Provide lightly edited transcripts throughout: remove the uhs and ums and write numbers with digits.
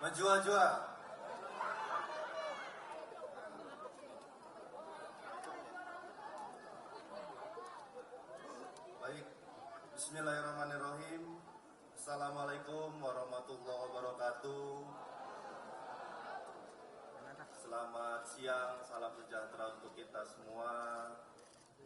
Maju-maju. Baik, bismillahirrahmanirrahim. Assalamualaikum warahmatullahi wabarakatuh. Selamat siang, salam sejahtera untuk kita semua.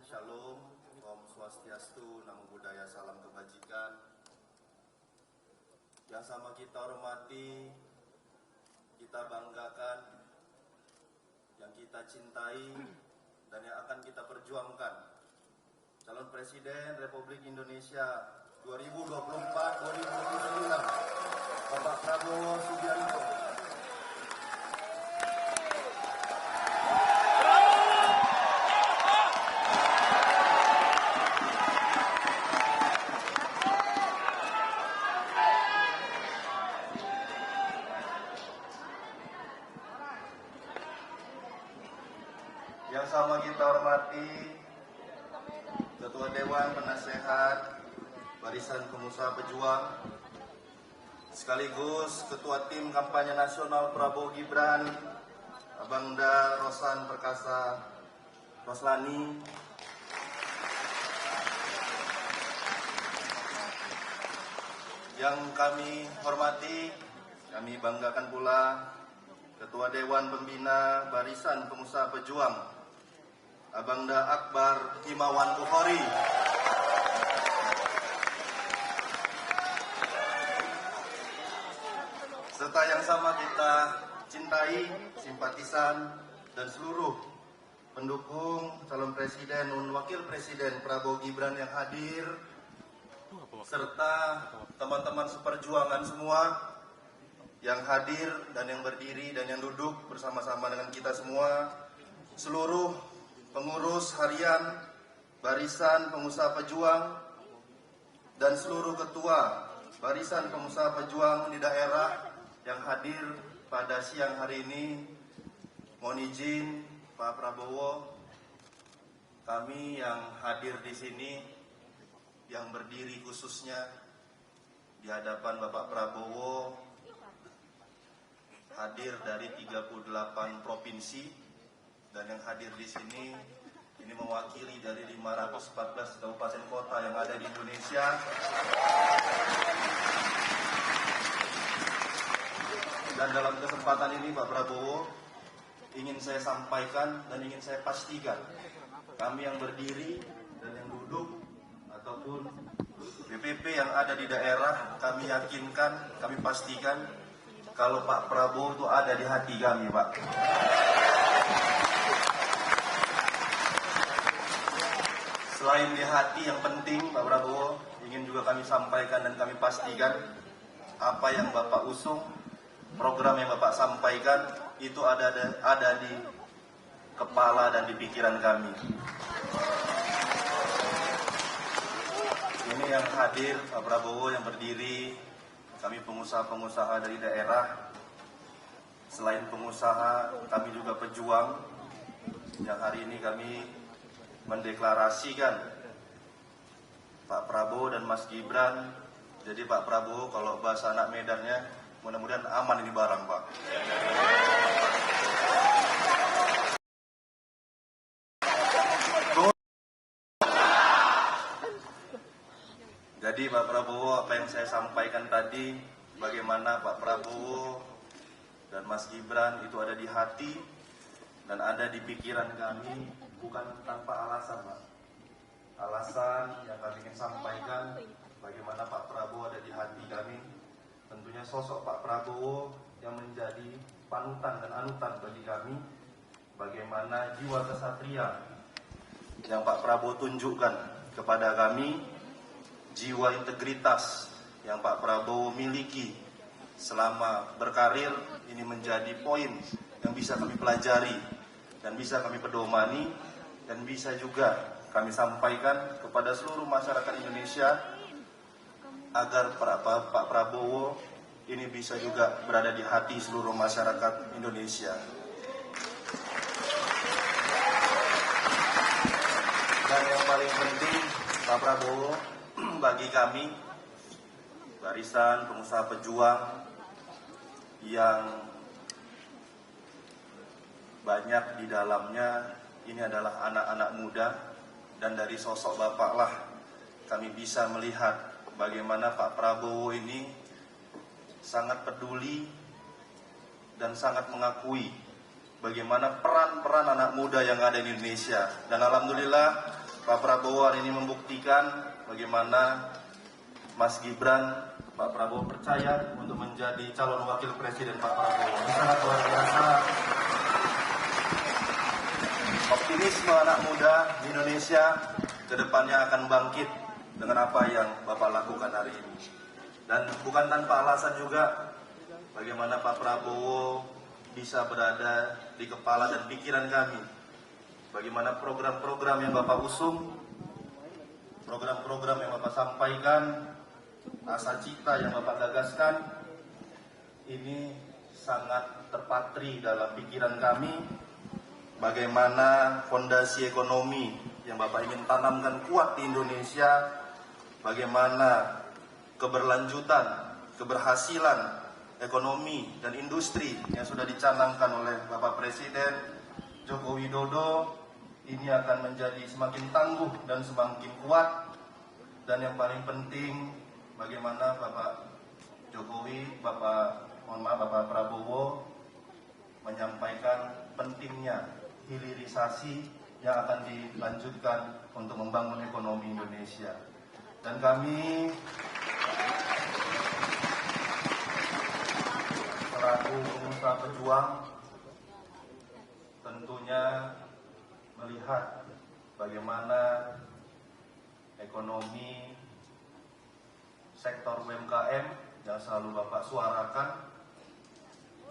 Shalom, Om Swastiastu, Namo Buddhaya, salam kebajikan. Yang sama kita hormati, kita banggakan, yang kita cintai, dan yang akan kita perjuangkan, calon Presiden Republik Indonesia 2024-2029, Bapak Prabowo Subianto. Yang sama kita hormati Ketua Dewan Penasehat Barisan Pengusaha Pejuang, sekaligus Ketua Tim Kampanye Nasional Prabowo Gibran, Abangda Rosan Perkasa Roslani, yang kami hormati, kami banggakan pula Ketua Dewan Pembina Barisan Pengusaha Pejuang, Abangda Akbar Himawan Bukhari, serta yang sama kita cintai, simpatisan, dan seluruh pendukung calon presiden dan wakil presiden Prabowo Gibran yang hadir, serta teman-teman seperjuangan semua yang hadir dan yang berdiri dan yang duduk bersama-sama dengan kita semua, seluruh pengurus harian Barisan Pengusaha Pejuang, dan seluruh ketua Barisan Pengusaha Pejuang di daerah yang hadir pada siang hari ini. Mohon izin Pak Prabowo, kami yang hadir di sini, yang berdiri khususnya di hadapan Bapak Prabowo, hadir dari 38 provinsi, dan yang hadir di sini ini mewakili dari 514 kabupaten kota yang ada di Indonesia. Dan dalam kesempatan ini Pak Prabowo, ingin saya sampaikan dan ingin saya pastikan, kami yang berdiri dan yang duduk ataupun BPP yang ada di daerah, kami yakinkan, kami pastikan kalau Pak Prabowo itu ada di hati kami, Pak. Selain di hati, yang penting Pak Prabowo, ingin juga kami sampaikan dan kami pastikan apa yang Bapak usung, program yang Bapak sampaikan itu ada di kepala dan di pikiran kami. Ini yang hadir Pak Prabowo yang berdiri, kami pengusaha-pengusaha dari daerah. Selain pengusaha, kami juga pejuang yang hari ini kami mendeklarasikan Pak Prabowo dan Mas Gibran. Jadi Pak Prabowo, kalau bahasa anak Medannya, mudah-mudahan aman ini barang, Pak. Jadi Pak Prabowo, apa yang saya sampaikan tadi, bagaimana Pak Prabowo dan Mas Gibran itu ada di hati dan ada di pikiran kami, bukan tanpa alasan, Pak. Alasan yang kami ingin sampaikan, bagaimana Pak Prabowo ada di hati kami, tentunya sosok Pak Prabowo yang menjadi panutan dan anutan bagi kami, bagaimana jiwa kesatria yang Pak Prabowo tunjukkan kepada kami, jiwa integritas yang Pak Prabowo miliki selama berkarir, ini menjadi poin yang bisa kami pelajari dan bisa kami pedomani dan bisa juga kami sampaikan kepada seluruh masyarakat Indonesia agar Pak Prabowo ini bisa juga berada di hati seluruh masyarakat Indonesia. Dan yang paling penting, Pak Prabowo bagi kami Barisan Pengusaha Pejuang yang banyak di dalamnya ini adalah anak-anak muda, dan dari sosok Bapak lah kami bisa melihat bagaimana Pak Prabowo ini sangat peduli dan sangat mengakui bagaimana peran-peran anak muda yang ada di Indonesia. Dan alhamdulillah Pak Prabowo hari ini membuktikan bagaimana Mas Gibran, Pak Prabowo percaya untuk menjadi calon wakil presiden Pak Prabowo. Ini sangat luar biasa. Optimisme anak muda di Indonesia ke depannya akan bangkit dengan apa yang Bapak lakukan hari ini. Dan bukan tanpa alasan juga bagaimana Pak Prabowo bisa berada di kepala dan pikiran kami. Bagaimana program-program yang Bapak usung, program-program yang Bapak sampaikan, asa cita yang Bapak gagaskan, ini sangat terpatri dalam pikiran kami. Bagaimana fondasi ekonomi yang Bapak ingin tanamkan kuat di Indonesia, bagaimana keberlanjutan, keberhasilan ekonomi dan industri yang sudah dicanangkan oleh Bapak Presiden Joko Widodo ini akan menjadi semakin tangguh dan semakin kuat. Dan yang paling penting, bagaimana Bapak Jokowi, Bapak Prabowo menyampaikan pentingnya hilirisasi yang akan dilanjutkan untuk membangun ekonomi Indonesia. Dan kami selaku pengusaha pejuang tentunya melihat bagaimana ekonomi sektor UMKM yang selalu Bapak suarakan,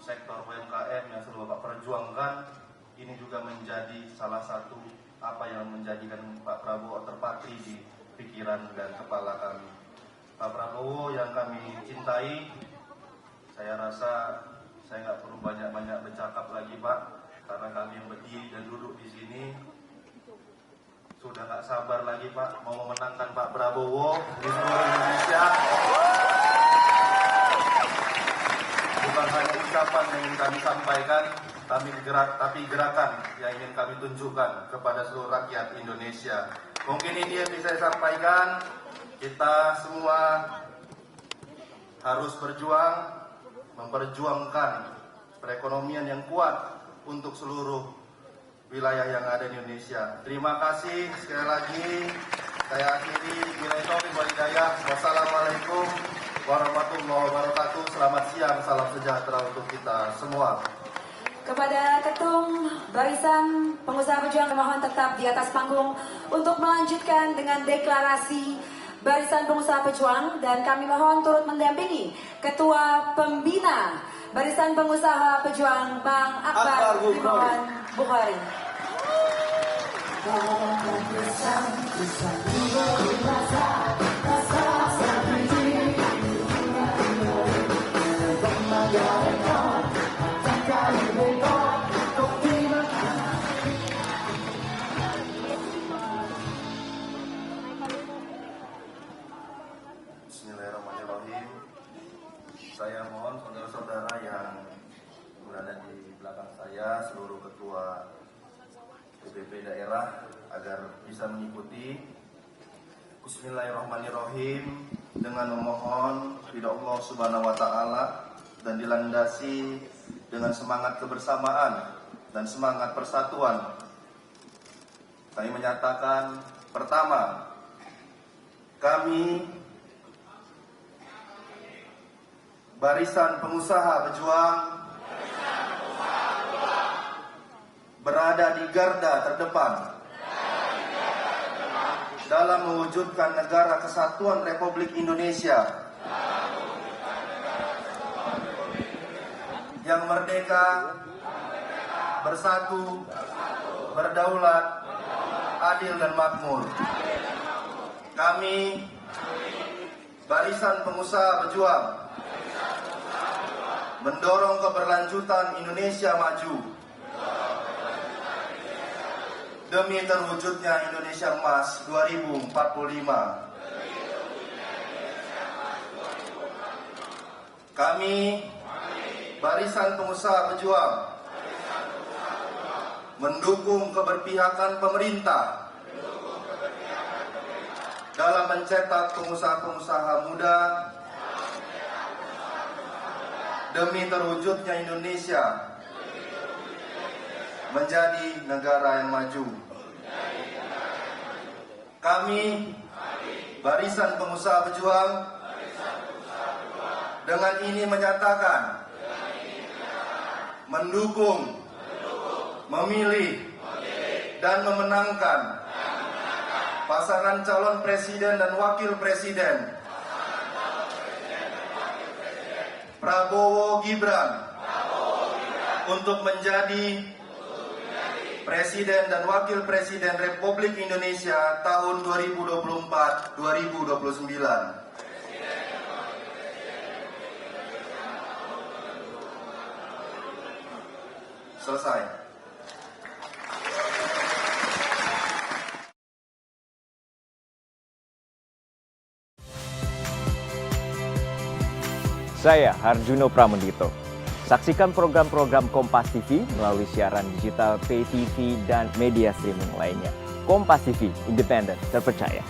sektor UMKM yang selalu Bapak perjuangkan, ini juga menjadi salah satu apa yang menjadikan Pak Prabowo terpatri di pikiran dan kepala kami. Pak Prabowo yang kami cintai, saya rasa saya nggak perlu banyak-banyak bercakap lagi Pak, karena kami yang berdiri dan duduk di sini sudah nggak sabar lagi Pak mau memenangkan Pak Prabowo di seluruh Indonesia. Bukan hanya ucapan yang ingin kami sampaikan, tapi gerakan yang ingin kami tunjukkan kepada seluruh rakyat Indonesia. Mungkin ini yang bisa saya sampaikan. Kita semua harus berjuang, memperjuangkan perekonomian yang kuat untuk seluruh wilayah yang ada di Indonesia. Terima kasih sekali lagi. Saya akhiri. Billahi taufiq wal hidayah. Wassalamualaikum warahmatullahi wabarakatuh. Selamat siang, salam sejahtera untuk kita semua. Kepada Ketum Barisan Pengusaha Pejuang, mohon tetap di atas panggung untuk melanjutkan dengan deklarasi Barisan Pengusaha Pejuang, dan kami mohon turut mendampingi Ketua Pembina Barisan Pengusaha Pejuang Bang Akbar Iman Bukhari. Bismillahirrahmanirrahim. Saya mohon saudara-saudara yang berada di belakang saya, seluruh ketua DPP daerah, agar bisa mengikuti. Bismillahirrahmanirrahim. Dengan memohon ridha Allah Subhanahu wa taala dan dilandasi dengan semangat kebersamaan dan semangat persatuan, kami menyatakan, pertama, kami Barisan Pengusaha Pejuang berada di garda terdepan dalam mewujudkan negara kesatuan Republik Indonesia yang merdeka, bersatu, berdaulat, adil dan makmur. Kami Barisan Pengusaha Pejuang mendorong keberlanjutan Indonesia maju demi terwujudnya Indonesia Emas 2045. Kami Barisan Pengusaha Pejuang mendukung keberpihakan pemerintah dalam mencetak pengusaha-pengusaha muda demi terwujudnya Indonesia menjadi negara yang maju. Kami, Barisan Pengusaha Pejuang, dengan ini menyatakan mendukung, memilih, dan memenangkan pasangan calon presiden dan wakil presiden Prabowo Gibran untuk menjadi Presiden dan Wakil Presiden Republik Indonesia tahun 2024-2029. Selesai. Saya Harjuno Pramendito. Saksikan program-program Kompas TV melalui siaran digital, pay TV, dan media streaming lainnya. Kompas TV, independen, terpercaya.